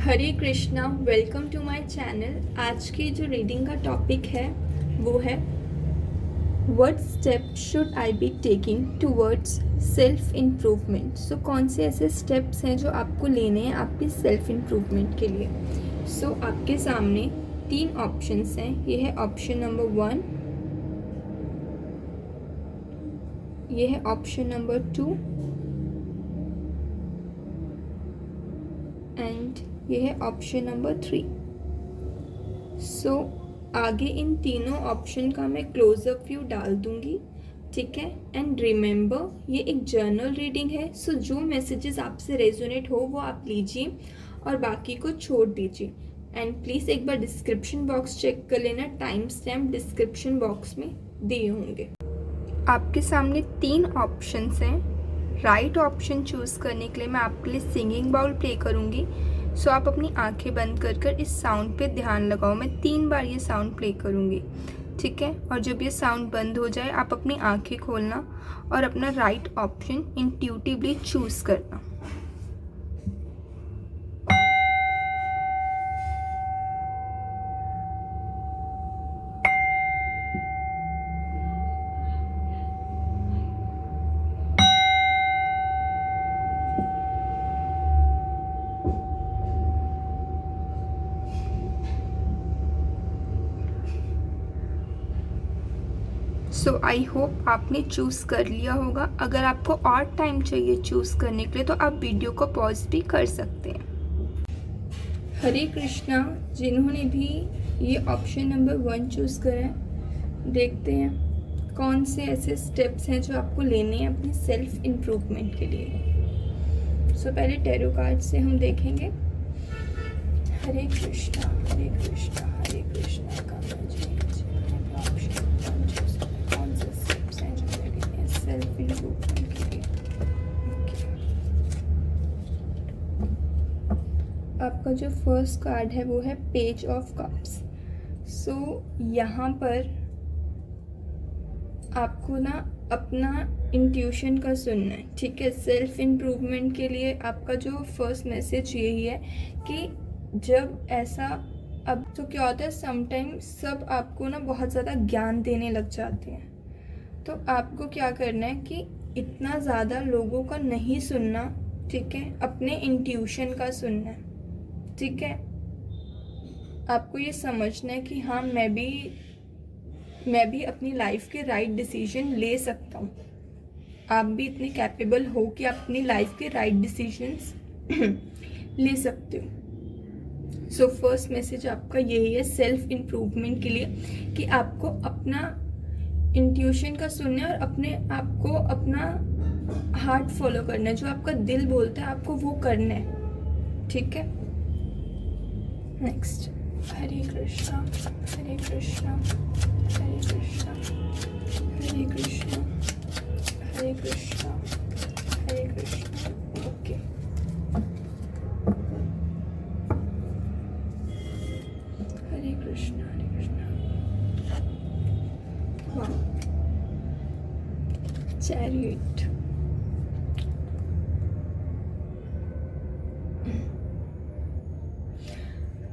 Hare Krishna, welcome to my channel. आज की जो रीडिंग का टॉपिक है वो है what step should I be taking towards self improvement. So कौन से ऐसे स्टेप्स हैं जो आपको लेने हैं आपके सेल्फ इम्प्रूवमेंट के लिए। सो आपके सामने 3 ऑप्शंस हैं। ये है ऑप्शन नंबर 1, ये है ऑप्शन नंबर 2 एंड ये है ऑप्शन नंबर 3। सो आगे इन तीनों ऑप्शन का मैं क्लोजअप व्यू डाल दूंगी, ठीक है। एंड रिमेंबर ये एक जर्नल रीडिंग है, सो जो मैसेजेस आपसे रेजोनेट हो वो आप लीजिए और बाकी को छोड़ दीजिए। एंड प्लीज़ एक बार डिस्क्रिप्शन बॉक्स चेक कर लेना, टाइम स्टैम्प डिस्क्रिप्शन बॉक्स में दिए होंगे। आपके सामने 3 ऑप्शंस हैं। राइट ऑप्शन चूज़ करने के लिए मैं आपके लिए सिंगिंग बाउल प्ले करूँगी। सो आप अपनी आंखें बंद कर इस साउंड पे ध्यान लगाओ। मैं 3 बार ये साउंड प्ले करूँगी, ठीक है। और जब ये साउंड बंद हो जाए आप अपनी आंखें खोलना और अपना राइट ऑप्शन इंट्यूटिवली चूज़ करना। सो आई होप आपने चूज़ कर लिया होगा। अगर आपको और टाइम चाहिए चूज़ करने के लिए तो आप वीडियो को पॉज भी कर सकते हैं। हरे कृष्णा, जिन्होंने भी ये ऑप्शन नंबर 1 चूज़ करा है, देखते हैं कौन से ऐसे स्टेप्स हैं जो आपको लेने हैं अपने सेल्फ इम्प्रूवमेंट के लिए। सो पहले टैरो कार्ड से हम देखेंगे। हरे कृष्णा, हरे कृष्णा, हरे कृष्णा का सेल्फ इम्प्रूवमेंट के लिए। आपका जो फर्स्ट कार्ड है वो है पेज ऑफ कप्स। सो यहाँ पर आपको ना अपना इंट्यूशन का सुनना है, ठीक है। सेल्फ इम्प्रूवमेंट के लिए आपका जो फर्स्ट मैसेज यही है कि जब ऐसा, अब तो क्या होता है समटाइम सब आपको ना बहुत ज़्यादा ज्ञान देने लग जाते हैं, तो आपको क्या करना है कि इतना ज़्यादा लोगों का नहीं सुनना, ठीक है। अपने इंट्यूशन का सुनना है, ठीक है। आपको ये समझना है कि हाँ मैं भी अपनी लाइफ के राइट डिसीजन ले सकता हूँ। आप भी इतने कैपेबल हो कि आप अपनी लाइफ के राइट डिसीजंस ले सकते हो। सो फर्स्ट मैसेज आपका यही है सेल्फ इम्प्रूवमेंट के लिए कि आपको अपना इंट्यूशन का सुनना है और अपने आप को अपना हार्ट फॉलो करना है। जो आपका दिल बोलता है आपको वो करना है, ठीक है। नेक्स्ट, हरे कृष्णा, हरे कृष्णा, हरे कृष्णा, हरे कृष्णा, हरे कृष्णा, हरे कृष्णा। ओके, हरे कृष्णा, हरे कृष्णा। वाह, चैरियट।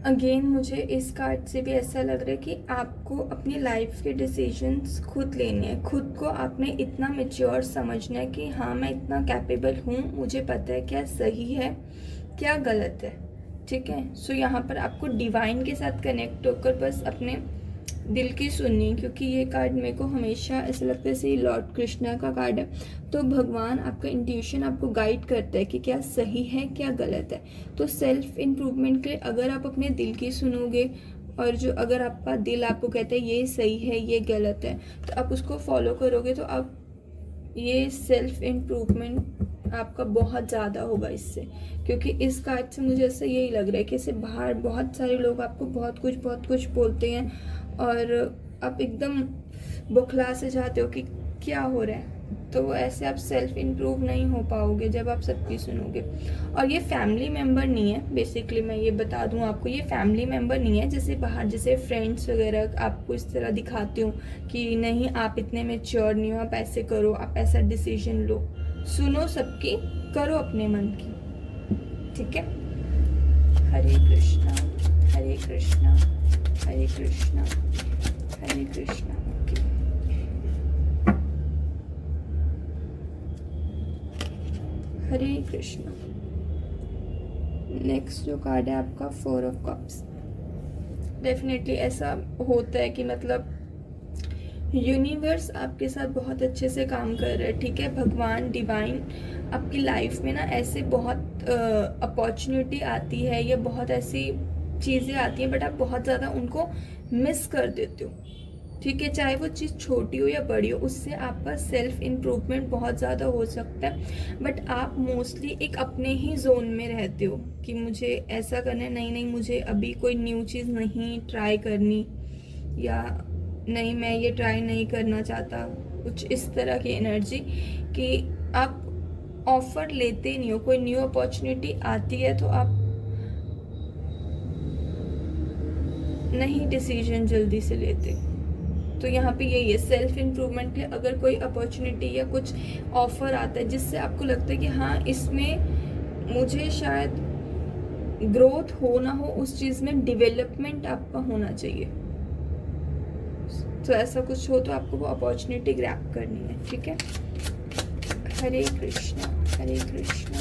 अगेन मुझे इस कार्ड से भी ऐसा लग रहा है कि आपको अपनी लाइफ के डिसीजंस खुद लेने हैं। खुद को आपने इतना मैच्योर समझना है कि हाँ मैं इतना कैपेबल हूँ, मुझे पता है क्या सही है क्या गलत है, ठीक है। सो यहाँ पर आपको डिवाइन के साथ कनेक्ट होकर बस अपने दिल की सुननी, क्योंकि ये कार्ड मेरे को हमेशा ऐसा लगता है जैसे लॉर्ड कृष्णा का कार्ड है। तो भगवान आपका इंट्यूशन आपको गाइड करता है कि क्या सही है क्या गलत है। तो सेल्फ इम्प्रूवमेंट के लिए अगर आप अपने दिल की सुनोगे और जो अगर आपका दिल आपको कहता है ये सही है ये गलत है, तो आप उसको फॉलो करोगे तो आप ये सेल्फ इम्प्रूवमेंट आपका बहुत ज़्यादा होगा इससे। क्योंकि इस कार्ड से मुझे ऐसा यही लग रहा है कि ऐसे बाहर बहुत सारे लोग आपको बहुत कुछ बोलते हैं और आप एकदम बौखला से जाते हो कि क्या हो रहा है। तो ऐसे आप सेल्फ इम्प्रूव नहीं हो पाओगे जब आप सबकी सुनोगे। और ये फैमिली मेम्बर नहीं है, बेसिकली मैं ये बता दूं आपको, ये फैमिली मेम्बर नहीं है जैसे बाहर जैसे फ्रेंड्स वगैरह आपको इस तरह दिखाते हो कि नहीं आप इतने मैच्योर नहीं हो, आप ऐसे करो, आप ऐसा डिसीजन लो। सुनो सबकी, करो अपने मन की, ठीक है। हरे कृष्णा, हरे कृष्णा, हरे कृष्णा, हरे कृष्णा। ओके, हरे कृष्णा। नेक्स्ट जो कार्ड है आपका 4 ऑफ कप्स। डेफिनेटली ऐसा होता है कि मतलब यूनिवर्स आपके साथ बहुत अच्छे से काम कर रहा है, ठीक है। भगवान डिवाइन आपकी लाइफ में ना ऐसे बहुत अपॉर्चुनिटी आती है या बहुत ऐसी चीज़ें आती हैं, बट आप बहुत ज़्यादा उनको मिस कर देते हो, ठीक है। चाहे वो चीज़ छोटी हो या बड़ी हो, उससे आपका सेल्फ इम्प्रूवमेंट बहुत ज़्यादा हो सकता है, बट आप मोस्टली एक अपने ही जोन में रहते हो कि मुझे ऐसा करना है, नहीं नहीं मुझे अभी कोई न्यू चीज़ नहीं ट्राई करनी, या नहीं मैं ये ट्राई नहीं करना चाहता, कुछ इस तरह की एनर्जी कि आप ऑफर लेते नहीं हो। कोई न्यू अपॉर्चुनिटी आती है तो आप नहीं डिसीजन जल्दी से लेते। तो यहाँ पे यही है, सेल्फ इम्प्रूवमेंट के अगर कोई अपॉर्चुनिटी या कुछ ऑफर आता है जिससे आपको लगता है कि हाँ इसमें मुझे शायद ग्रोथ हो ना हो, उस चीज़ में डेवलपमेंट आपका होना चाहिए, तो ऐसा कुछ हो तो आपको वो अपॉर्चुनिटी ग्रैब करनी है, ठीक है। हरे कृष्णा, हरे कृष्णा,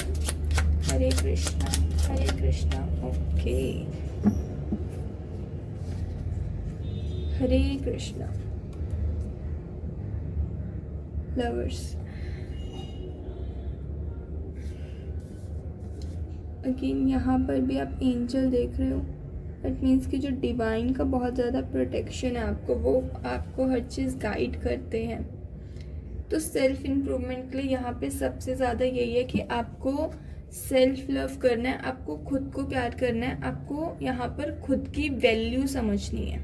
हरे कृष्णा, हरे कृष्णा। ओके, हरे कृष्णा। लवर्स, अगेन यहाँ पर भी आप एंजल देख रहे हो। इट मीन्स कि जो डिवाइन का बहुत ज़्यादा प्रोटेक्शन है आपको, वो आपको हर चीज़ गाइड करते हैं। तो सेल्फ इम्प्रूवमेंट के लिए यहाँ पे सबसे ज़्यादा यही है कि आपको सेल्फ लव करना है, आपको खुद को प्यार करना है, आपको यहाँ पर खुद की वैल्यू समझनी है,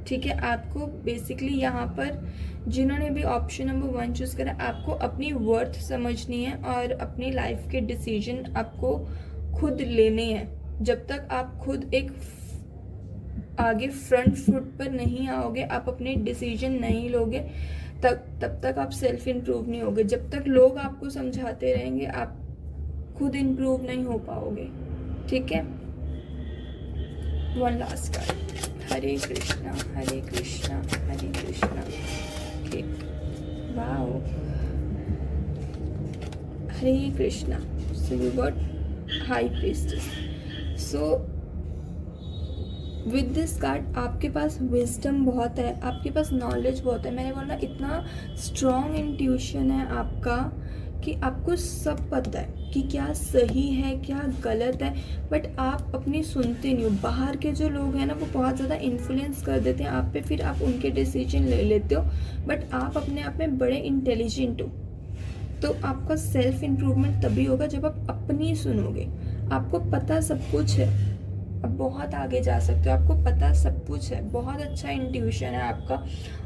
ठीक है। आपको बेसिकली यहाँ पर जिन्होंने भी ऑप्शन नंबर 1 चूज़ करा, आपको अपनी वर्थ समझनी है और अपनी लाइफ के डिसीजन आपको खुद लेने हैं। जब तक आप खुद एक आगे फ्रंट फुट पर नहीं आओगे, आप अपने डिसीजन नहीं लोगे, तब तक आप सेल्फ इम्प्रूव नहीं होगे। जब तक लोग आपको समझाते रहेंगे, आप खुद इम्प्रूव नहीं हो पाओगे, ठीक है। One last card, Hare Krishna, Hare Krishna, Hare Krishna. Okay, wow, Hare Krishna. So we got high priestess. So with this card आपके पास विजडम बहुत है, आपके पास नॉलेज बहुत है। मैंने बोला इतना स्ट्रॉन्ग इंट्यूशन है आपका कि आपको सब पता है कि क्या सही है क्या गलत है, बट आप अपनी सुनते नहीं हो। बाहर के जो लोग हैं ना, वो बहुत ज़्यादा इन्फ्लुएंस कर देते हैं आप पे, फिर आप उनके डिसीजन ले लेते हो, बट आप अपने आप में बड़े इंटेलिजेंट हो। तो आपका सेल्फ इम्प्रूवमेंट तभी होगा जब आप अपनी सुनोगे। आपको पता सब कुछ है, आप बहुत आगे जा सकते हो, आपको पता सब कुछ है, बहुत अच्छा इंट्यूशन है आपका।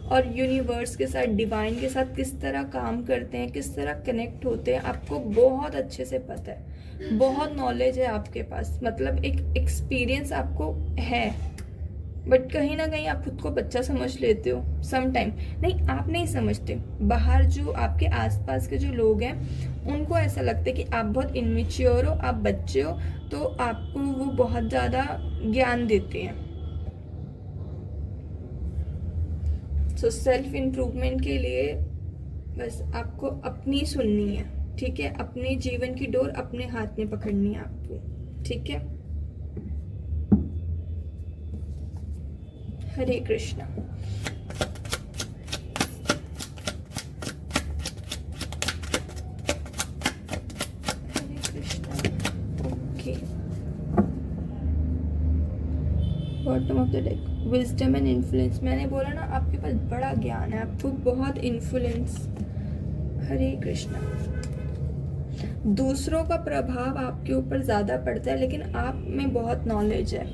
और यूनिवर्स के साथ, डिवाइन के साथ किस तरह काम करते हैं, किस तरह कनेक्ट होते हैं, आपको बहुत अच्छे से पता है। बहुत नॉलेज है आपके पास, मतलब एक एक्सपीरियंस आपको है, बट कहीं ना कहीं आप खुद को बच्चा समझ लेते हो सम टाइम। नहीं, आप नहीं समझते, बाहर जो आपके आसपास के जो लोग हैं उनको ऐसा लगता है कि आप बहुत इनमेच्योर हो, आप बच्चे हो, तो आपको वो बहुत ज़्यादा ज्ञान देते हैं। सो सेल्फ इम्प्रूवमेंट के लिए बस आपको अपनी सुननी है, ठीक है। अपने जीवन की डोर अपने हाथ में पकड़नी है आपको, ठीक है। Hare Krishna. Hare Krishna. Okay, bottom of the deck, wisdom and influence. मैंने बोला ना आपके पास बड़ा ज्ञान है, आपको बहुत इन्फ्लुएंस। हरे कृष्णा। दूसरों का प्रभाव आपके ऊपर ज़्यादा पड़ता है, लेकिन आप में बहुत नॉलेज है।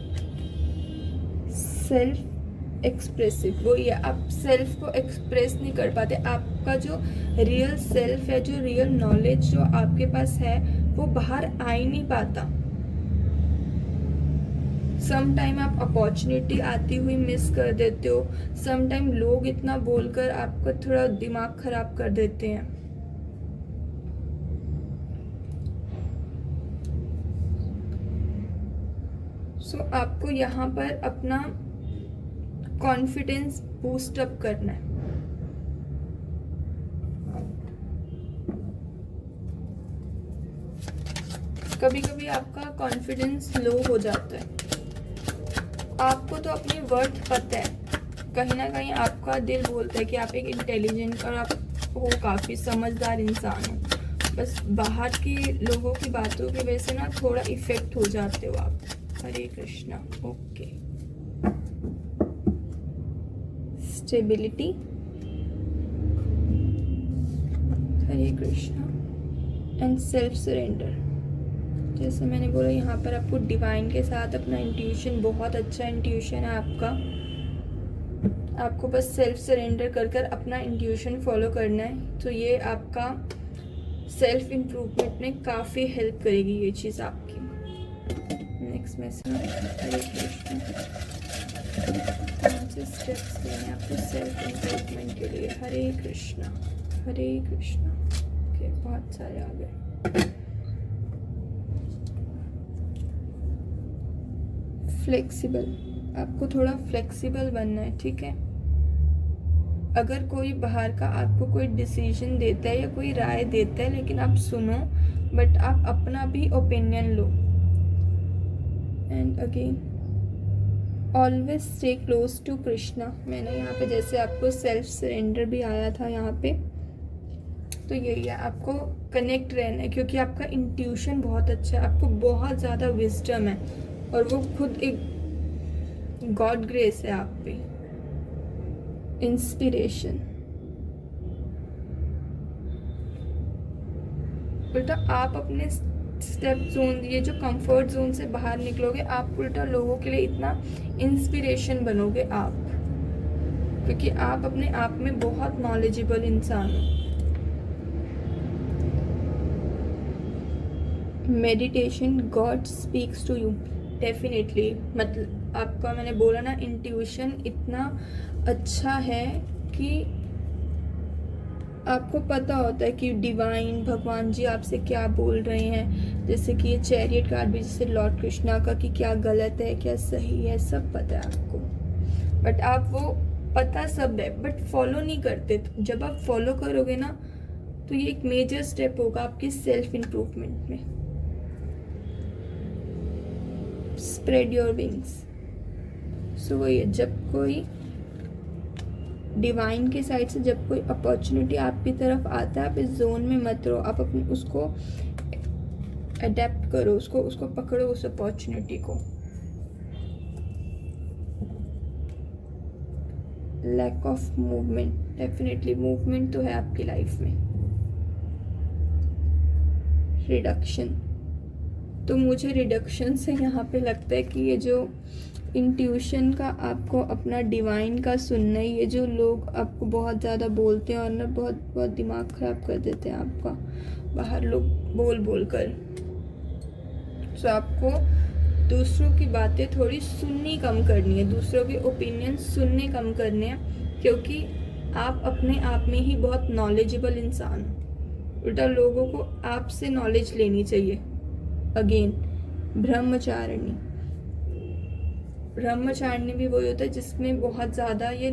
सेल्फ एक्सप्रेसिव, वो ये आप सेल्फ को एक्सप्रेस नहीं कर पाते। आपका जो रियल सेल्फ है, जो रियल नॉलेज जो आपके पास है, वो बाहर आ ही नहीं पाता। सम टाइम आप अपॉर्चुनिटी आती हुई मिस कर देते हो, सम टाइम लोग इतना बोलकर आपका थोड़ा दिमाग खराब कर देते हैं। सो आपको यहाँ पर अपना कॉन्फिडेंस बूस्ट अप करना है। कभी कभी आपका कॉन्फिडेंस लो हो जाता है। आपको तो अपनी वर्थ पता है, कहीं ना कहीं आपका दिल बोलता है कि आप एक इंटेलिजेंट और आप हो काफ़ी समझदार इंसान हो, बस बाहर के लोगों की बातों की वजह से ना थोड़ा इफेक्ट हो जाते हो आप। Hare Krishna. Okay, stability. Hare Krishna. And self surrender. जैसे मैंने बोला, यहाँ पर आपको डिवाइन के साथ अपना इंट्यूशन, बहुत अच्छा इंट्यूशन है आपका। आपको बस सेल्फ सरेंडर कर कर अपना इंट्यूशन फॉलो करना है, तो ये आपका सेल्फ इम्प्रूवमेंट में काफ़ी हेल्प करेगी ये चीज़ आपकी। Next message. हरे कृष्ण। कौन से स्टेप्स लेने आपको सेल्फ इम्प्रूवमेंट के लिए? हरे कृष्णा, हरे कृष्णा। ओके, बहुत सारे आ गए। फ्लेक्सिबल, आपको थोड़ा फ्लेक्सिबल बनना है, ठीक है। अगर कोई बाहर का आपको कोई डिसीजन देता है या कोई राय देता है, लेकिन आप सुनो, बट आप अपना भी ओपिनियन लो। And again, always stay close to Krishna. मैंने यहाँ पे जैसे आपको सेल्फ सरेंडर भी आया था यहाँ पे, तो यही है, आपको कनेक्ट रहना है, क्योंकि आपका इंट्यूशन बहुत अच्छा है, आपको बहुत ज़्यादा विजडम है, और वो खुद एक गॉड ग्रेस है आप पे, इंस्पिरेशन। उल्टा आप अपने स्टेप जोन, ये जो कंफर्ट जोन से बाहर निकलोगे, आप उल्टा लोगों के लिए इतना इंस्पिरेशन बनोगे आप, क्योंकि आप अपने आप में बहुत नॉलेजेबल इंसान हो। Meditation, god speaks to you, definitely. मतलब आपका, मैंने बोला ना, इंट्यूशन इतना अच्छा है कि आपको पता होता है कि डिवाइन, भगवान जी आपसे क्या बोल रहे हैं। जैसे कि ये चैरियट कार्ड भी, जैसे लॉर्ड कृष्णा का, कि क्या गलत है क्या सही है, सब पता है आपको, बट आप वो पता सब है बट फॉलो नहीं करते। तो जब आप फॉलो करोगे ना, तो ये एक मेजर स्टेप होगा आपके सेल्फ इम्प्रूवमेंट में। Spread your wings. सो वही है, जब कोई डिवाइन के साइड से जब कोई अपॉर्चुनिटी आपकी तरफ आता है, आप इस जोन में मत रहो, आप अपने उसको अडेप्ट करो, उसको पकड़ो, उस अपॉर्चुनिटी को। Lack of movement, definitely movement तो है आपकी लाइफ में। रिडक्शन, तो मुझे रिडक्शन से यहाँ पे लगता है कि ये जो इंट्यूशन का आपको अपना डिवाइन का सुनना है, ये जो लोग आपको बहुत ज़्यादा बोलते हैं और ना बहुत बहुत दिमाग ख़राब कर देते हैं आपका, बाहर लोग बोल कर। सो आपको दूसरों की बातें थोड़ी सुननी कम करनी है, दूसरों के ओपिनियन सुनने कम करने हैं, क्योंकि आप अपने आप में ही बहुत नॉलेजेबल इंसान हो। उल्टा लोगों को आपसे नॉलेज लेनी चाहिए। अगेन, ब्रह्मचारिणी, ब्रह्मचारिणी भी वही होता है जिसमें बहुत ज़्यादा ये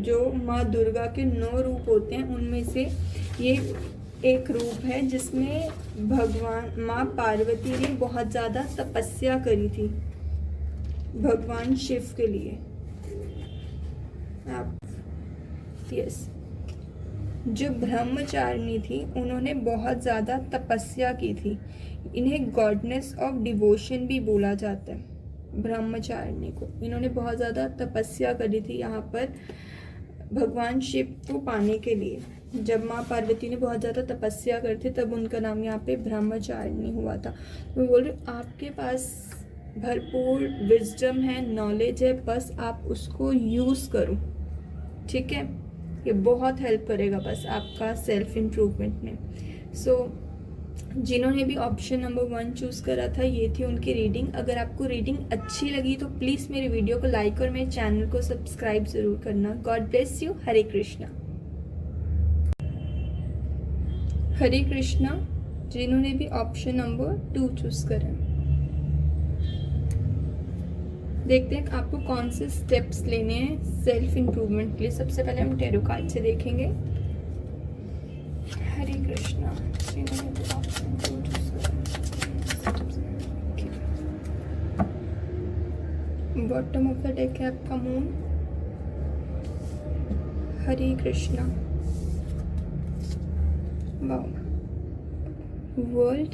जो माँ दुर्गा के 9 रूप होते हैं, उनमें से ये एक रूप है जिसमें भगवान माँ पार्वती ने बहुत ज़्यादा तपस्या करी थी भगवान शिव के लिए। आप यस, जो ब्रह्मचारिणी थी उन्होंने बहुत ज़्यादा तपस्या की थी। इन्हें गॉडनेस ऑफ डिवोशन भी बोला जाता है। ब्रह्मचारिणी को इन्होंने बहुत ज़्यादा तपस्या करी थी यहाँ पर भगवान शिव को पाने के लिए। जब माँ पार्वती ने बहुत ज़्यादा तपस्या करी थी, तब उनका नाम यहाँ पे ब्रह्मचारिणी हुआ था। मैं बोल रही हूँ, आपके पास भरपूर विजडम है, नॉलेज है, बस आप उसको यूज़ करो, ठीक है। ये बहुत हेल्प करेगा बस आपका सेल्फ इम्प्रूवमेंट में। सो जिन्होंने भी ऑप्शन नंबर 1 चूज़ करा था, ये थी उनकी रीडिंग। अगर आपको रीडिंग अच्छी लगी तो प्लीज़ मेरे वीडियो को लाइक और मेरे चैनल को सब्सक्राइब ज़रूर करना। God bless you. Hare Krishna. Hare Krishna. जिन्होंने भी ऑप्शन नंबर 2 चूज़ करा, देखते हैं आपको कौन से स्टेप्स लेने हैं सेल्फ इम्प्रूवमेंट के लिए। सबसे पहले हम टैरो कार्ड से देखेंगे। Hare Krishna. Bottom of the deck है आपका moon. Hare Krishna. Wow. World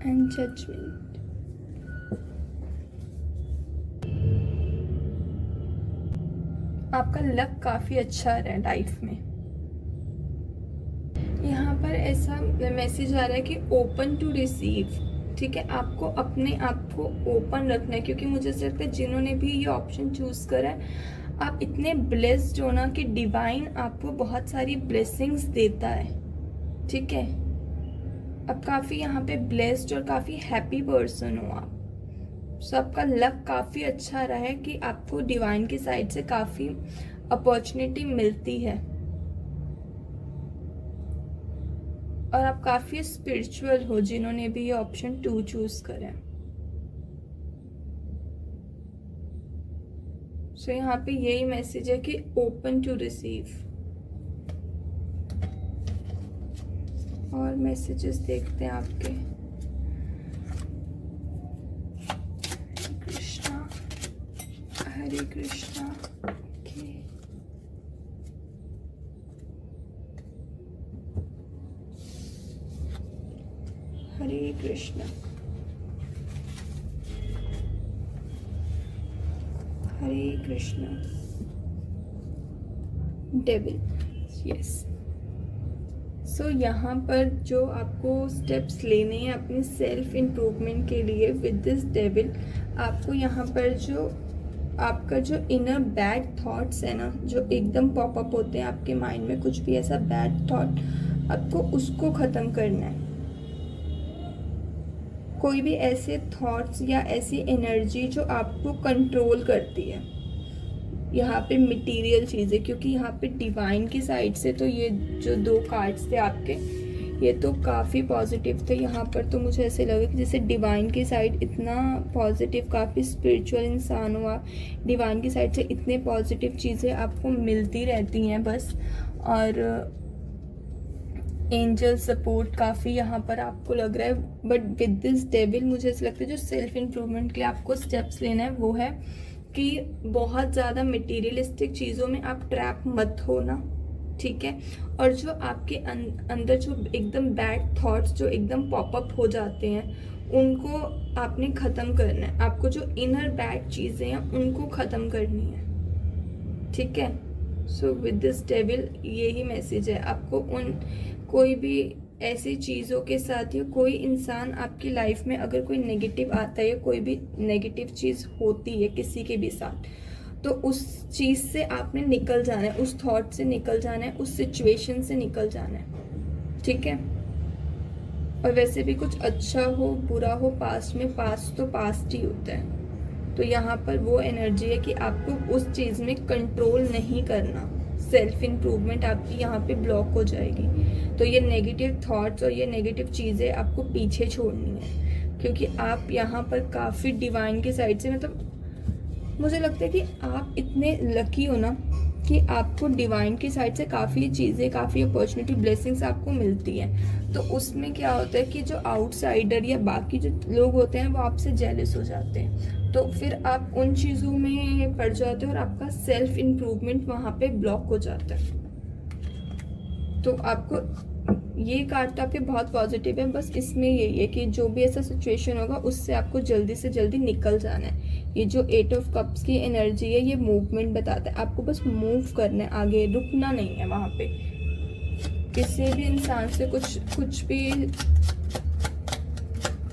and judgment. आपका लक काफी अच्छा रहा है लाइफ में। यहाँ पर ऐसा मैसेज आ रहा है कि ओपन टू रिसीव। ठीक है, आपको अपने आप को ओपन रखना है, क्योंकि मुझे ऐसा लगता है जिन्होंने भी ये ऑप्शन चूज करा है आप इतने ब्लेस्ड हो ना कि डिवाइन आपको बहुत सारी ब्लेसिंग्स देता है। ठीक है, अब काफ़ी यहाँ पे ब्लेस्ड और काफ़ी हैप्पी पर्सन हो आप। सो आपका लक काफ़ी अच्छा रहा है कि आपको डिवाइन की साइड से काफ़ी अपॉर्चुनिटी मिलती है और आप काफ़ी स्पिरिचुअल हो जिन्होंने भी ये ऑप्शन 2 चूज करें। सो यहाँ पे यही मैसेज है कि ओपन टू रिसीव। और मैसेजेस देखते हैं आपके। कृष्णा। हरे कृष्णा। ओके। हरे कृष्णा। हरे कृष्णा। डेविल। यस। सो यहाँ पर जो आपको स्टेप्स लेने हैं अपनी सेल्फ इम्प्रूवमेंट के लिए विद दिस डेविल, आपको यहाँ पर जो आपका जो इनर बैड थॉट्स है ना, जो एकदम पॉपअप होते हैं आपके माइंड में, कुछ भी ऐसा बैड थॉट, आपको उसको ख़त्म करना है। कोई भी ऐसे थॉट्स या ऐसी एनर्जी जो आपको कंट्रोल करती है, यहाँ पे मटेरियल चीज़ें, क्योंकि यहाँ पे डिवाइन की साइड से तो ये जो 2 कार्ड्स थे आपके ये तो काफ़ी पॉजिटिव थे। यहाँ पर तो मुझे ऐसे लगा कि जैसे डिवाइन की साइड इतना पॉजिटिव, काफ़ी स्पिरिचुअल इंसान हुआ, डिवाइन की साइड से इतने पॉजिटिव चीज़ें आपको मिलती रहती हैं बस। और एंजल सपोर्ट काफ़ी यहाँ पर आपको लग रहा है। बट विद दिस डेविल मुझे ऐसा लगता है जो सेल्फ इम्प्रूवमेंट के लिए आपको स्टेप्स लेना है वो है कि बहुत ज़्यादा मटेरियलिस्टिक चीज़ों में आप ट्रैप मत हो ना। ठीक है, और जो आपके अंदर जो एकदम बैड थॉट्स जो एकदम पॉपअप हो जाते हैं उनको आपने ख़त्म करना है। आपको जो इनर बैड चीज़ें हैं उनको ख़त्म करनी है। ठीक है, सो विद दिस डेविल यही मैसेज है आपको। कोई भी ऐसी चीज़ों के साथ या कोई इंसान आपकी लाइफ में अगर कोई नेगेटिव आता है या कोई भी नेगेटिव चीज़ होती है किसी के भी साथ, तो उस चीज़ से आपने निकल जाना है, उस थॉट से निकल जाना है, उस सिचुएशन से निकल जाना है। ठीक है, और वैसे भी कुछ अच्छा हो बुरा हो पास्ट में, पास्ट तो पास्ट ही होता है। तो यहाँ पर वो एनर्जी है कि आपको उस चीज़ में कंट्रोल नहीं करना। सेल्फ इम्प्रूवमेंट आपकी यहाँ पे ब्लॉक हो जाएगी। तो ये नेगेटिव थॉट्स और ये नेगेटिव चीज़ें आपको पीछे छोड़नी है, क्योंकि आप यहाँ पर काफ़ी डिवाइन की साइड से, मतलब मुझे लगता है कि आप इतने लकी हो ना कि आपको डिवाइन की साइड से काफ़ी चीज़ें, काफ़ी अपॉर्चुनिटी, ब्लेसिंग्स आपको मिलती हैं। तो उसमें क्या होता है कि जो आउटसाइडर या बाकी जो लोग होते हैं वो आपसे जेलस हो जाते हैं, तो फिर आप उन चीज़ों में पड़ जाते हो और आपका सेल्फ इम्प्रूवमेंट वहाँ पे ब्लॉक हो जाता है। तो आपको ये कार्ड तो आपके बहुत पॉजिटिव है, बस इसमें यही है कि जो भी ऐसा सिचुएशन होगा उससे आपको जल्दी से जल्दी निकल जाना है। ये जो 8 ऑफ कप्स की एनर्जी है ये मूवमेंट बताता है, आपको बस मूव करना है, आगे रुकना नहीं है। वहाँ पे किसी भी इंसान से कुछ भी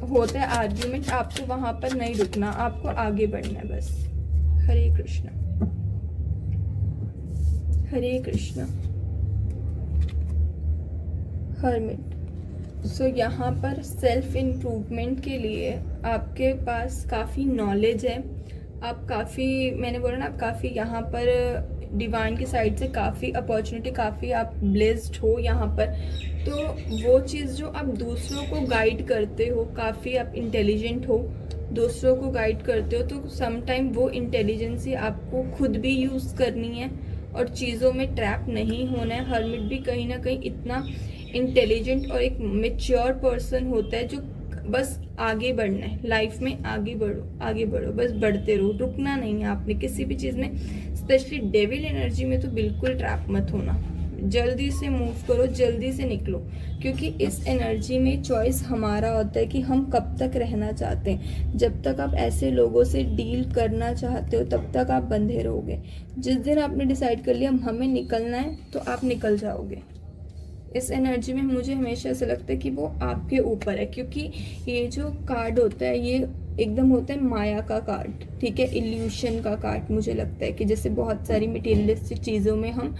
होता है आर्ग्यूमेंट, आपको वहाँ पर नहीं रुकना, आपको आगे बढ़ना है बस। हरे कृष्णा। हरे कृष्णा। हर्मिट। सो यहाँ पर सेल्फ इम्प्रूवमेंट के लिए आपके पास काफ़ी नॉलेज है, आप काफ़ी, मैंने बोला ना, आप काफ़ी यहाँ पर डिवाइन की साइड से काफ़ी अपॉर्चुनिटी, काफ़ी आप ब्लेस्ड हो यहाँ पर। तो वो चीज़ जो आप दूसरों को गाइड करते हो, काफ़ी आप इंटेलिजेंट हो, दूसरों को गाइड करते हो, तो सम टाइम वो इंटेलिजेंसी आपको खुद भी यूज़ करनी है और चीज़ों में ट्रैप नहीं होना है। हर्मिट भी कहीं ना कहीं इतना इंटेलिजेंट और एक मेच्योर पर्सन होता है जो बस आगे बढ़ना है लाइफ में, आगे बढ़ो, बस बढ़ते रहो, रुकना नहीं है आपने किसी भी चीज़ में। स्पेशली डेविल एनर्जी में तो बिल्कुल ट्रैप मत होना, जल्दी से मूव करो, जल्दी से निकलो, क्योंकि इस एनर्जी में चॉइस हमारा होता है कि हम कब तक रहना चाहते हैं। जब तक आप ऐसे लोगों से डील करना चाहते हो तब तक आप बंधे रहोगे। जिस दिन आपने डिसाइड कर लिया हमें निकलना है तो आप निकल जाओगे। इस एनर्जी में मुझे हमेशा ऐसा लगता है कि वो आपके ऊपर है, क्योंकि ये जो कार्ड होता है ये एकदम होता है माया का कार्ड, ठीक है, इल्यूशन का कार्ड। मुझे लगता है कि जैसे बहुत सारी मटेरियलिस्टिक चीज़ों में हम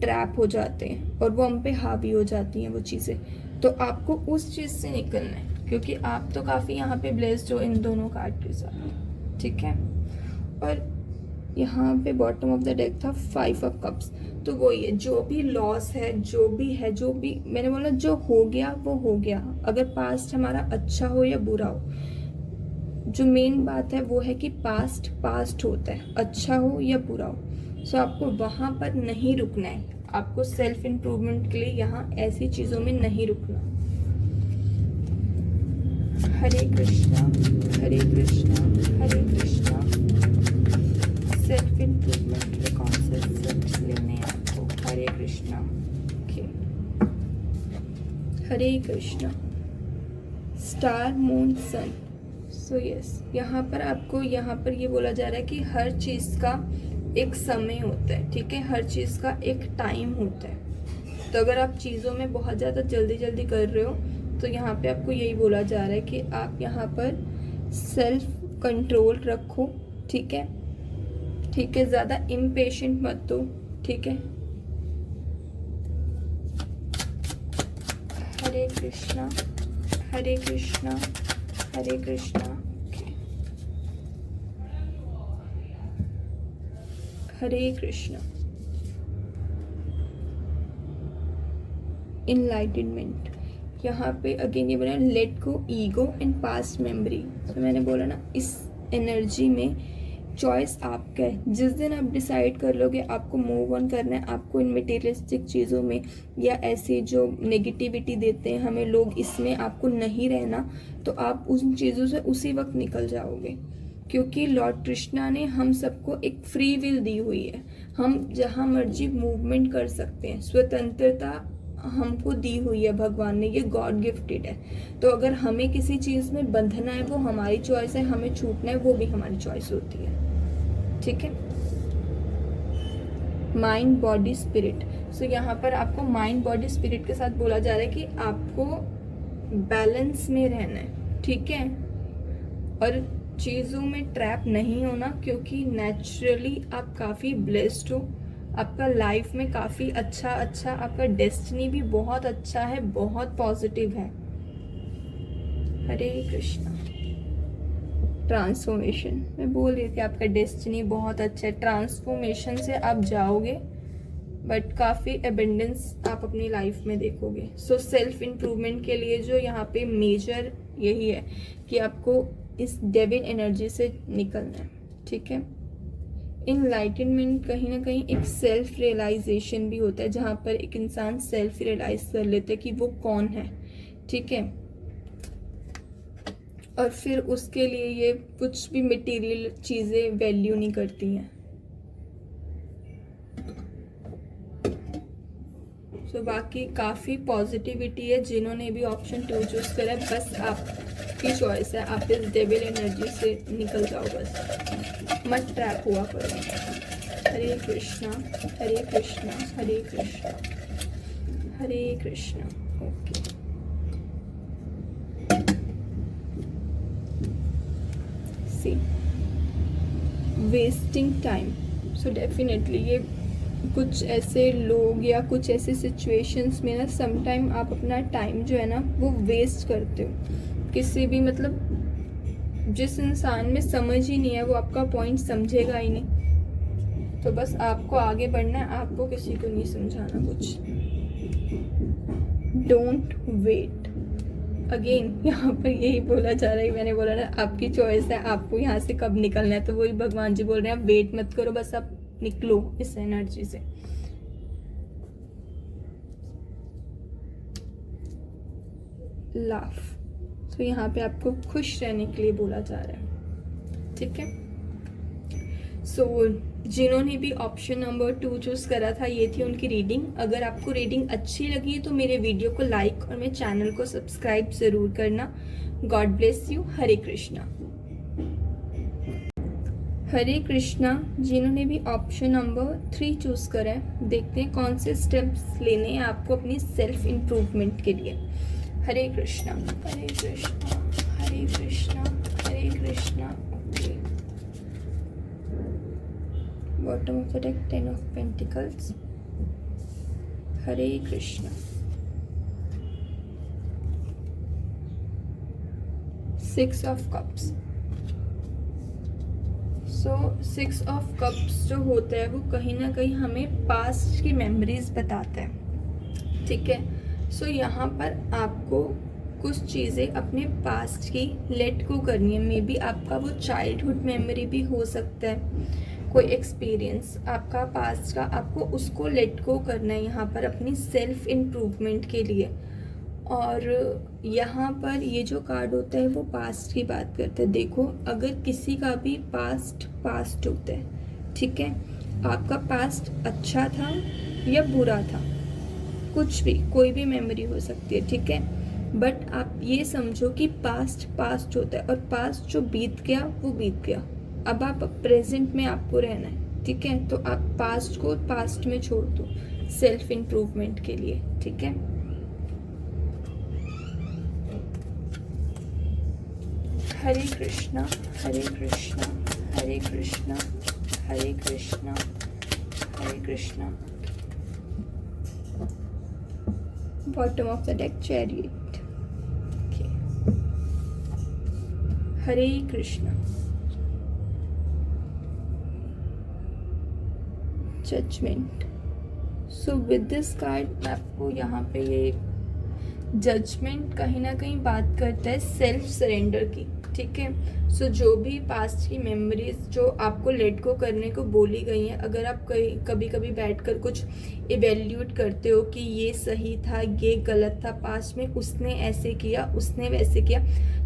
ट्रैप हो जाते हैं और वो हम पे हावी हो जाती हैं वो चीज़ें, तो आपको उस चीज़ से निकलना है, क्योंकि आप तो काफ़ी यहाँ पे ब्लेस्ड हो इन दोनों कार्ड के साथ, ठीक है। और यहाँ पे बॉटम ऑफ द डेक था 5 ऑफ कप्स, तो वही है, जो भी लॉस है, जो भी मैंने बोला जो हो गया वो हो गया। अगर पास्ट हमारा अच्छा हो या बुरा हो, जो मेन बात है वो है कि पास्ट होता है, अच्छा हो या बुरा हो। सो आपको वहाँ पर नहीं रुकना है, आपको सेल्फ इम्प्रूवमेंट के लिए यहाँ ऐसी चीज़ों में नहीं रुकना। हरे कृष्णा हरे कृष्णा हरे कृष्णा। सेल्फ इम्प्रूवमेंट के लिए कौन से स्टेप्स लेने हैं आपको? हरे कृष्णा। ओके, हरे कृष्णा। स्टार, मून, सन। सो यस, यहाँ पर आपको यहाँ पर ये बोला जा रहा है कि हर चीज़ का एक समय होता है, ठीक है, हर चीज़ का एक टाइम होता है। तो अगर आप चीज़ों में बहुत ज़्यादा जल्दी कर रहे हो तो यहाँ पे आपको यही बोला जा रहा है कि आप यहाँ पर सेल्फ कंट्रोल रखो, ठीक है, ठीक है, ज़्यादा इम्पेशेंट मत दो, ठीक है। हरे कृष्णा हरे कृष्णा हरे कृष्णा। हरे कृष्णा। इनलाइटनमेंट, यहाँ पे अगेन ये बना let go ego and past memory. तो मैंने बोला ना, इस एनर्जी में चॉइस आपका है। जिस दिन आप डिसाइड कर लोगे आपको मूव ऑन करना है, आपको इन मटेरियलिस्टिक चीज़ों में या ऐसी जो नेगेटिविटी देते हैं हमें लोग, इसमें आपको नहीं रहना, तो आप उन चीज़ों से उसी वक्त निकल जाओगे। क्योंकि लॉर्ड कृष्णा ने हम सबको एक फ्री विल दी हुई है, हम जहाँ मर्जी मूवमेंट कर सकते हैं, स्वतंत्रता हमको दी हुई है भगवान ने, ये गॉड गिफ्टेड है। तो अगर हमें किसी चीज़ में बंधना है वो हमारी चॉइस है, हमें छूटना है वो भी हमारी चॉइस होती है, ठीक है। Mind, body, spirit. सो यहाँ पर आपको माइंड, बॉडी, स्पिरिट के साथ बोला जा रहा है कि आपको बैलेंस में रहना है, ठीक है, और चीज़ों में ट्रैप नहीं होना, क्योंकि नेचुरली आप काफ़ी ब्लेस्ड हो, आपका लाइफ में काफ़ी अच्छा आपका डेस्टिनी भी बहुत अच्छा है, बहुत पॉजिटिव है। हरे कृष्णा। ट्रांसफॉर्मेशन, मैं बोल रही थी आपका डेस्टिनी बहुत अच्छा है, ट्रांसफॉर्मेशन से आप जाओगे, बट काफ़ी एबेंडेंस आप अपनी लाइफ में देखोगे। सो सेल्फ इम्प्रूवमेंट के लिए जो यहाँ पे मेजर यही है कि आपको इस डेविल एनर्जी से निकलना है, ठीक है। इनलाइटनमेंट कहीं ना कहीं एक सेल्फ रियलाइजेशन भी होता है, जहाँ पर एक इंसान सेल्फ रियलाइज कर लेता है कि वो कौन है, ठीक है, और फिर उसके लिए ये कुछ भी मटेरियल चीज़ें वैल्यू नहीं करती हैं। सो बाकी काफ़ी पॉजिटिविटी है। जिन्होंने भी ऑप्शन 2 चूज़ करा है, बस आपकी चॉइस है, आप इस डेविल एनर्जी से निकल जाओ, बस मत ट्रैप हुआ करो। हरे कृष्णा हरे कृष्णा हरे कृष्णा हरे कृष्णा। ओके, सी वेस्टिंग टाइम। सो डेफिनेटली ये कुछ ऐसे लोग या कुछ ऐसे सिचुएशंस में ना समटाइम आप अपना टाइम जो है ना वो वेस्ट करते हो किसी भी, मतलब जिस इंसान में समझ ही नहीं है वो आपका पॉइंट समझेगा ही नहीं, तो बस आपको आगे बढ़ना है, आपको किसी को नहीं समझाना कुछ। Don't wait. अगेन यहाँ पर यही बोला जा रहा है, मैंने बोला ना आपकी चॉइस है, आपको यहाँ से कब निकलना है। तो वही भगवान जी बोल रहे हैं, वेट मत करो, बस आप निकलो इस एनर्जी से। लाफ। तो यहाँ पे आपको खुश रहने के लिए बोला जा रहा है, ठीक है। सो जिन्होंने भी ऑप्शन नंबर 2 चूज करा था, ये थी उनकी रीडिंग। अगर आपको रीडिंग अच्छी लगी तो मेरे वीडियो को लाइक और मेरे चैनल को सब्सक्राइब जरूर करना। God bless you. Hare Krishna. Hare Krishna. जिन्होंने भी ऑप्शन नंबर 3 चूज करा है, देखते हैं कौन से स्टेप्स लेने हैं आपको अपनी सेल्फ इम्प्रूवमेंट के लिए। Hare Krishna, Hare Krishna, Hare Krishna, Hare Krishna. Okay, bottom of the deck 10 of pentacles. Hare Krishna. 6 of cups. So 6 of cups जो होता है वो कहीं ना कहीं हमें पास्ट की मेमोरीज बताता है, ठीक है। सो यहाँ पर आपको कुछ चीज़ें अपने पास्ट की लेट को करनी है। मे बी आपका वो चाइल्डहुड मेमोरी भी हो सकता है, कोई एक्सपीरियंस आपका पास्ट का, आपको उसको लेट को करना है यहाँ पर अपनी सेल्फ इम्प्रूवमेंट के लिए। और यहाँ पर ये जो कार्ड होता है वो पास्ट की बात करता है। देखो, अगर किसी का भी पास्ट होता है, ठीक है, आपका पास्ट अच्छा था या बुरा था, कुछ भी, कोई भी मेमोरी हो सकती है, ठीक है। बट आप ये समझो कि पास्ट होता है, और पास्ट जो बीत गया वो बीत गया। अब आप प्रेजेंट में आपको रहना है, ठीक है। तो आप पास्ट को पास्ट में छोड़ दो सेल्फ इम्प्रूवमेंट के लिए, ठीक है। Hare Krishna, Hare Krishna, Hare Krishna, Hare Krishna, Hare Krishna. Bottom of the deck chariot. Hare Krishna. Judgment. So with this card आपको यहाँ पे ये जजमेंट कहीं ना कहीं बात करता है सेल्फ सरेंडर की, ठीक है। सो जो भी पास्ट की मेमोरीज जो आपको लेट को करने को बोली गई हैं, अगर आप कभी कभी बैठकर कुछ इवेल्यूट करते हो कि ये सही था, ये गलत था, पास्ट में उसने ऐसे किया, उसने वैसे किया,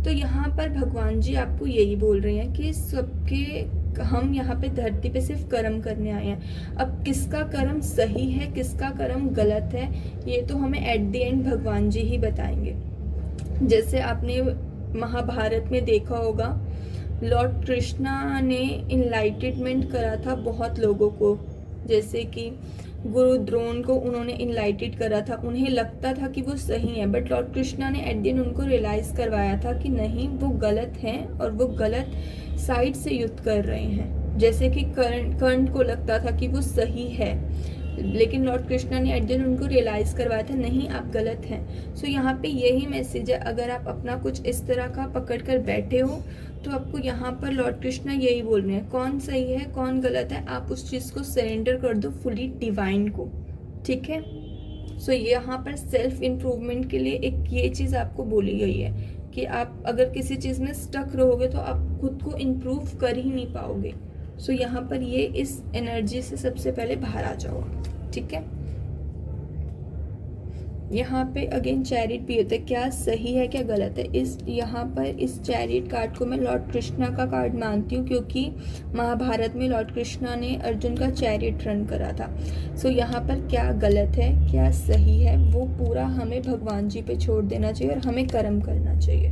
तो यहाँ पर भगवान जी आपको यही बोल रहे हैं कि सबके हम यहाँ पे धरती पे सिर्फ कर्म करने आए हैं। अब किसका कर्म सही है, किसका कर्म गलत है, ये तो हमें एट द एंड भगवान जी ही बताएंगे। जैसे आपने महाभारत में देखा होगा, लॉर्ड कृष्णा ने इनलाइटमेंट करा था बहुत लोगों को, जैसे कि गुरु द्रोण को उन्होंने इनलाइटेड करा था। उन्हें लगता था कि वो सही है, बट लॉर्ड कृष्णा ने एट द एंड उनको रियलाइज करवाया था कि नहीं, वो गलत हैं और वो गलत साइड से युद्ध कर रहे हैं। जैसे कि कर्ण को लगता था कि वो सही है, लेकिन लॉर्ड कृष्णा ने एट द एंड उनको रियलाइज करवाया था नहीं, आप गलत हैं। सो यहाँ पे यही मैसेज है, अगर आप अपना कुछ इस तरह का पकड़ कर बैठे हो तो आपको यहाँ पर लॉर्ड कृष्णा यही बोल रहे हैं, कौन सही है कौन गलत है, आप उस चीज़ को सरेंडर कर दो फुली डिवाइन को, ठीक है। सो यहाँ पर सेल्फ इम्प्रूवमेंट के लिए एक ये चीज़ आपको बोली गई है कि आप अगर किसी चीज़ में स्टक रहोगे तो आप खुद को इम्प्रूव कर ही नहीं पाओगे। सो यहाँ पर ये इस एनर्जी से सबसे पहले बाहर आ जाओ, ठीक है। यहाँ पे अगेन चैरिट भी होता है, क्या सही है क्या गलत है। इस यहाँ पर इस चैरिट कार्ड को मैं लॉर्ड कृष्णा का कार्ड मानती हूँ, क्योंकि महाभारत में लॉर्ड कृष्णा ने अर्जुन का चैरिट रन करा था। सो यहाँ पर क्या गलत है क्या सही है वो पूरा हमें भगवान जी पे छोड़ देना चाहिए और हमें कर्म करना चाहिए।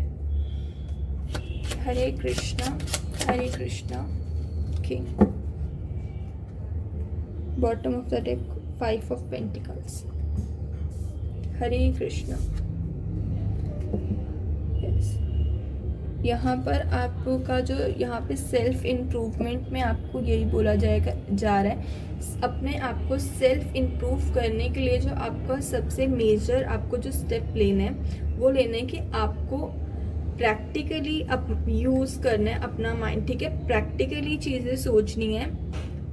Hare Krishna, Hare Krishna. Okay, bottom of the deck 5 of pentacles. Hare Krishna. Yes, यहाँ पर आपका जो यहाँ पे सेल्फ इम्प्रूवमेंट में आपको यही बोला जा रहा है, अपने आप को सेल्फ इम्प्रूव करने के लिए जो आपका सबसे मेजर आपको जो स्टेप लेना है वो लेना है कि आपको प्रैक्टिकली यूज़ करना है अपना माइंड, ठीक है। प्रैक्टिकली चीज़ें सोचनी है,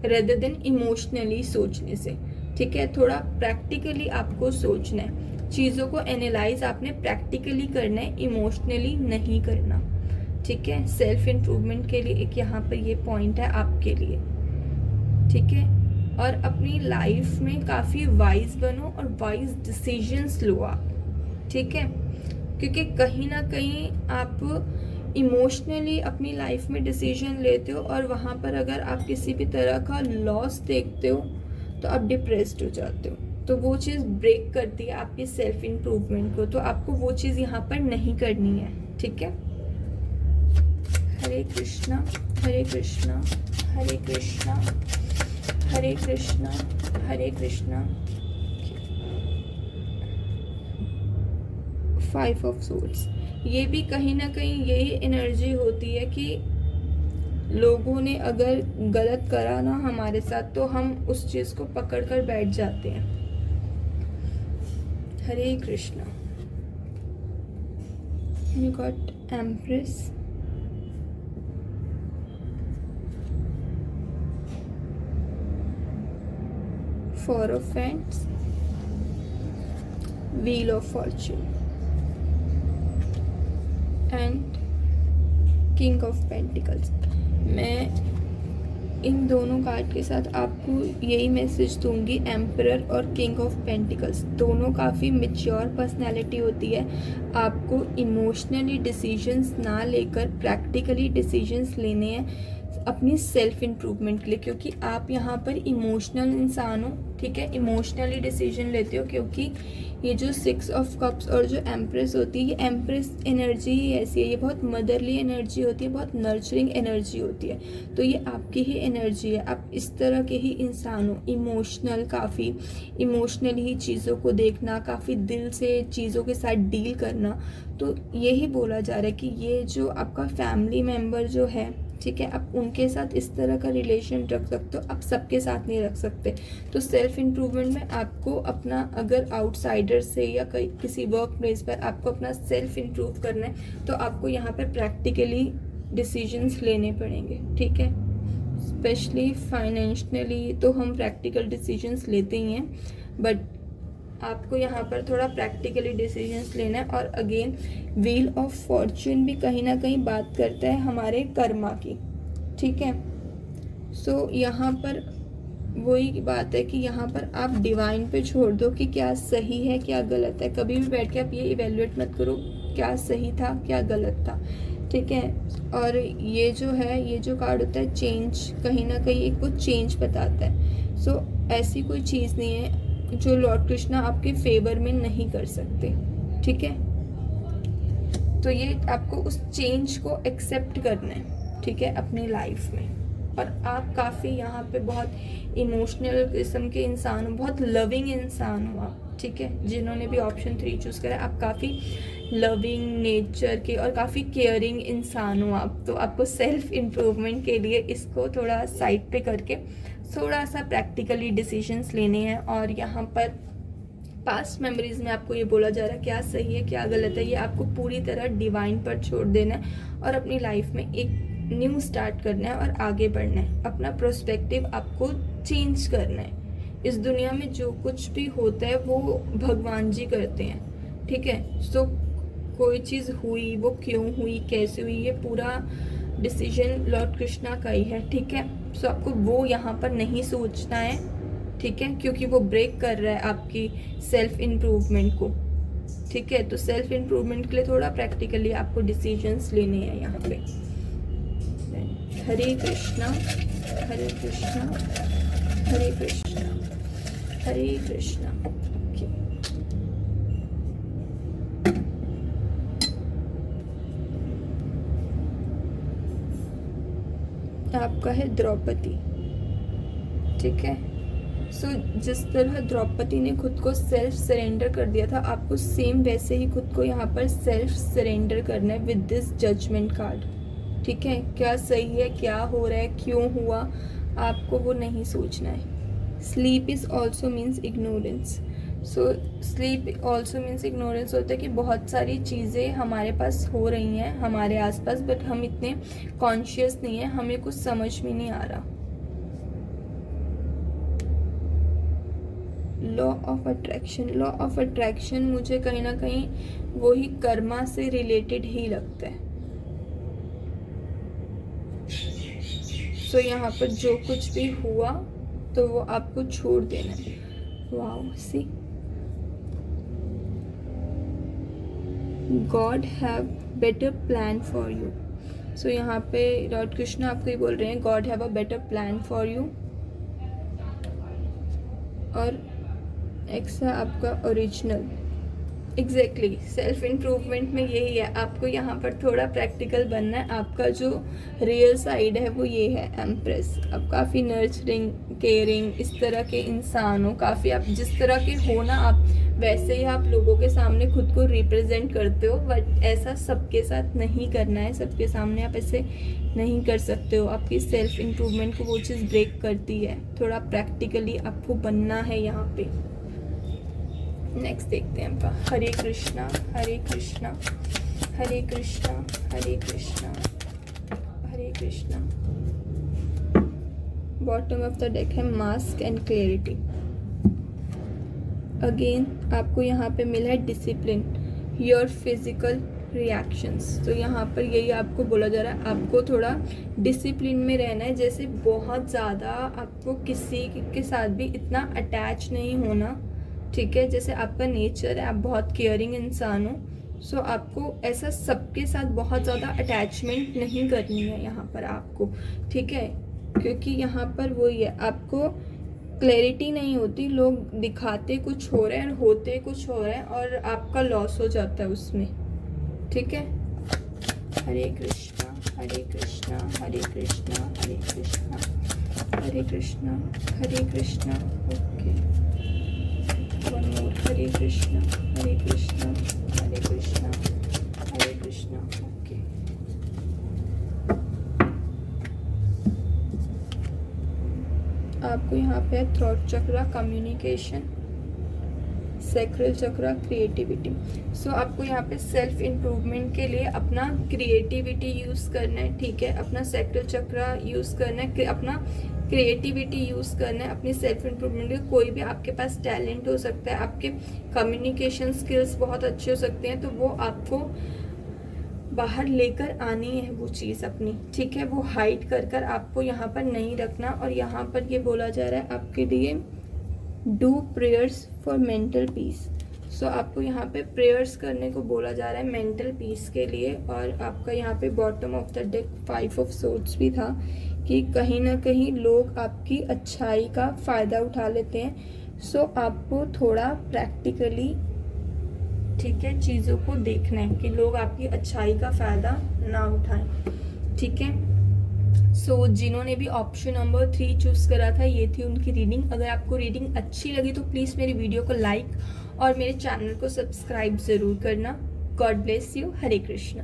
रेदर देन इमोशनली सोचने से। ठीक है, थोड़ा प्रैक्टिकली आपको सोचना है, चीज़ों को एनालाइज आपने प्रैक्टिकली करना है, इमोशनली नहीं करना। ठीक है, सेल्फ इम्प्रूवमेंट के लिए एक यहाँ पर ये पॉइंट है आपके लिए। ठीक है, और अपनी लाइफ में काफ़ी वाइज बनो और वाइज डिसीजंस लो आप। ठीक है, क्योंकि कहीं ना कहीं आप इमोशनली अपनी लाइफ में डिसीजन लेते हो और वहाँ पर अगर आप किसी भी तरह का लॉस देखते हो तो आप डिप्रेस्ड हो जाते हो, तो वो चीज़ ब्रेक करती है आपकी सेल्फ इम्प्रूवमेंट को। तो आपको वो चीज़ यहाँ पर नहीं करनी है। ठीक है, हरे कृष्णा हरे कृष्णा हरे कृष्णा हरे कृष्णा हरे कृष्णा। 5 ऑफ सोल्स, ये भी कहीं ना कहीं यही एनर्जी होती है कि लोगों ने अगर गलत करा ना हमारे साथ तो हम उस चीज़ को पकड़ कर बैठ जाते हैं। Hare Krishna. You got empress, 4 of Wands, Wheel of Fortune and king of pentacles. मैं इन दोनों कार्ड के साथ आपको यही मैसेज दूंगी, एम्परर और किंग ऑफ पेंटिकल्स दोनों काफ़ी मैच्योर पर्सनालिटी होती है। आपको इमोशनली डिसीजंस ना लेकर प्रैक्टिकली डिसीजंस लेने हैं अपनी सेल्फ इम्प्रूवमेंट के लिए, क्योंकि आप यहाँ पर इमोशनल इंसान हो। ठीक है, इमोशनली डिसीजन लेते हो, क्योंकि ये जो 6 ऑफ कप्स और जो एम्प्रेस होती है, ये एम्प्रेस एनर्जी ही ऐसी है, ये बहुत मदरली एनर्जी होती है, बहुत नर्चरिंग एनर्जी होती है। तो ये आपकी ही एनर्जी है, आप इस तरह के ही इंसान हो, इमोशनल, काफ़ी इमोशनली ही चीज़ों को देखना, काफ़ी दिल से चीज़ों के साथ डील करना। तो यही बोला जा रहा है कि ये जो आपका फैमिली मेम्बर जो है, ठीक है, आप उनके साथ इस तरह का रिलेशन रख सकते हो, आप सबके साथ नहीं रख सकते। तो सेल्फ इम्प्रूवमेंट में आपको अपना, अगर आउटसाइडर से या किसी वर्क प्लेस पर आपको अपना सेल्फ इम्प्रूव करना है तो आपको यहाँ पर प्रैक्टिकली डिसीजंस लेने पड़ेंगे। ठीक है, स्पेशली फाइनेंशियली तो हम प्रैक्टिकल डिसीजंस लेते ही हैं, बट आपको यहाँ पर थोड़ा प्रैक्टिकली डिसीजंस लेना है। और अगेन व्हील ऑफ फॉर्च्यून भी कहीं ना कहीं बात करता है हमारे कर्मा की। ठीक है, सो यहाँ पर वही बात है कि यहाँ पर आप डिवाइन पे छोड़ दो कि क्या सही है क्या गलत है। कभी भी बैठ के आप ये इवेल्युएट मत करो क्या सही था क्या गलत था। ठीक है, और ये जो है, ये जो कार्ड होता है चेंज, कहीं ना कहीं एक वो चेंज बताता है। सो ऐसी कोई चीज़ नहीं है जो लॉर्ड कृष्णा आपके फेवर में नहीं कर सकते। ठीक है, तो ये आपको उस चेंज को एक्सेप्ट करना है। ठीक है, अपनी लाइफ में। और आप काफ़ी यहाँ पे बहुत इमोशनल किस्म के इंसान हो, बहुत लविंग इंसान हो आप। ठीक है, जिन्होंने भी ऑप्शन 3 चूज़ करा, आप काफ़ी लविंग नेचर के और काफ़ी केयरिंग इंसान हो आप। तो आपको सेल्फ इम्प्रूवमेंट के लिए इसको थोड़ा साइड पे करके थोड़ा सा प्रैक्टिकली डिसीजंस लेने हैं। और यहाँ पर पास्ट मेमोरीज में आपको ये बोला जा रहा है क्या सही है क्या गलत है, ये आपको पूरी तरह डिवाइन पर छोड़ देना है और अपनी लाइफ में एक न्यू स्टार्ट करना है और आगे बढ़ना है। अपना प्रोस्पेक्टिव आपको चेंज करना है। इस दुनिया में जो कुछ भी होता है वो भगवान जी करते हैं। ठीक है, सो कोई चीज़ हुई वो क्यों हुई कैसे हुई, ये पूरा डिसीजन लॉर्ड कृष्णा का ही है। ठीक है, सो आपको वो यहाँ पर नहीं सोचना है। ठीक है, क्योंकि वो ब्रेक कर रहा है आपकी सेल्फ इम्प्रूवमेंट को। ठीक है, तो सेल्फ इम्प्रूवमेंट के लिए थोड़ा प्रैक्टिकली आपको डिसीजंस लेने हैं यहाँ पे। हरे कृष्णा हरे कृष्णा हरे कृष्णा हरे कृष्णा। आपका है द्रौपदी। ठीक है, सो जिस तरह द्रौपदी ने खुद को सेल्फ सरेंडर कर दिया था, आपको सेम वैसे ही खुद को यहाँ पर सेल्फ सरेंडर करना है विद दिस जजमेंट कार्ड। ठीक है, क्या सही है क्या हो रहा है क्यों हुआ, आपको वो नहीं सोचना है। Sleep is also means ignorance. So sleep also means ignorance होता है कि बहुत सारी चीज़ें हमारे पास हो रही हैं हमारे आसपास, बट हम इतने कॉन्शियस नहीं हैं, हमें कुछ समझ में नहीं आ रहा। Law of attraction, law of attraction मुझे कहीं ना कहीं वही कर्मा से रिलेटेड ही लगता है। सो यहाँ पर जो कुछ भी हुआ तो वो आपको छोड़ देना है। Wow, see God have better plan for you. So यहाँ पे लॉर्ड कृष्ण आपको ही बोल रहे हैं God have a better plan for you. और एक्स है आपका ओरिजिनल। एग्जैक्टली सेल्फ इम्प्रूवमेंट में यही है, आपको यहाँ पर थोड़ा प्रैक्टिकल बनना है। आपका जो रियल साइड है वो ये है एम्प्रेस। आप काफ़ी नर्चरिंग, केयरिंग इस तरह के इंसान हो, काफ़ी आप जिस तरह के हो ना आप वैसे ही आप लोगों के सामने खुद को रिप्रेजेंट करते हो। बट ऐसा सबके साथ नहीं करना है, सबके सामने आप ऐसे नहीं कर सकते हो। आपकी सेल्फ इम्प्रूवमेंट को वो चीज़ ब्रेक करती है। थोड़ा प्रैक्टिकली आपको बनना है यहाँ पे। नेक्स्ट देखते हैं आपका Hare Krishna Hare Krishna Hare Krishna Hare Krishna Hare Krishna. Bottom of the deck है मास्क एंड क्लैरिटी। अगेन आपको यहाँ पे मिला है डिसिप्लिन, योर फिजिकल रिएक्शंस। तो यहाँ पर यही आपको बोला जा रहा है, आपको थोड़ा डिसिप्लिन में रहना है। जैसे बहुत ज़्यादा आपको किसी के साथ भी इतना अटैच नहीं होना, ठीक है। जैसे आपका नेचर है, आप बहुत केयरिंग इंसान हो। सो आपको ऐसा सबके साथ बहुत ज़्यादा अटैचमेंट नहीं करनी है यहाँ पर आपको, ठीक है। क्योंकि यहाँ पर वही है, आपको क्लैरिटी नहीं होती, लोग दिखाते कुछ हो रहे हैं होते कुछ हो रहे हैं और आपका लॉस हो जाता है उसमें, ठीक है। Hare Krishna Hare Krishna Hare Krishna Hare Krishna Hare Krishna Hare Krishna. Okay, one more. Hare Krishna Hare Krishna Hare Krishna Hare Krishna. Okay, आपको यहाँ पे throat chakra, communication, sacral chakra, creativity. So आपको यहाँ पे सेल्फ इम्प्रूवमेंट के लिए अपना क्रिएटिविटी यूज़ करना है, ठीक है। अपना सैक्रल चक्रा यूज़ करना है, अपना क्रिएटिविटी यूज़ करना है अपनी सेल्फ इम्प्रूवमेंट के। कोई भी आपके पास टैलेंट हो सकता है, आपके कम्युनिकेशन स्किल्स बहुत अच्छे हो सकते हैं, तो वो आपको बाहर लेकर आनी है वो चीज़ अपनी, ठीक है। वो हाइड कर आपको यहाँ पर नहीं रखना। और यहाँ पर ये बोला जा रहा है आपके लिए do prayers for mental peace. So आपको यहाँ पे प्रेयर्स करने को बोला जा रहा है मेंटल पीस के लिए। और आपका यहाँ पे bottom of the deck 5 of swords भी था कि कहीं ना कहीं लोग आपकी अच्छाई का फ़ायदा उठा लेते हैं। सो आपको थोड़ा प्रैक्टिकली, ठीक है, चीज़ों को देखना है कि लोग आपकी अच्छाई का फ़ायदा ना उठाएं, ठीक है। सो जिन्होंने भी ऑप्शन नंबर 3 चूज़ करा था, ये थी उनकी रीडिंग। अगर आपको रीडिंग अच्छी लगी तो प्लीज़ मेरी वीडियो को लाइक और मेरे चैनल को सब्सक्राइब ज़रूर करना। God bless you. Hare Krishna.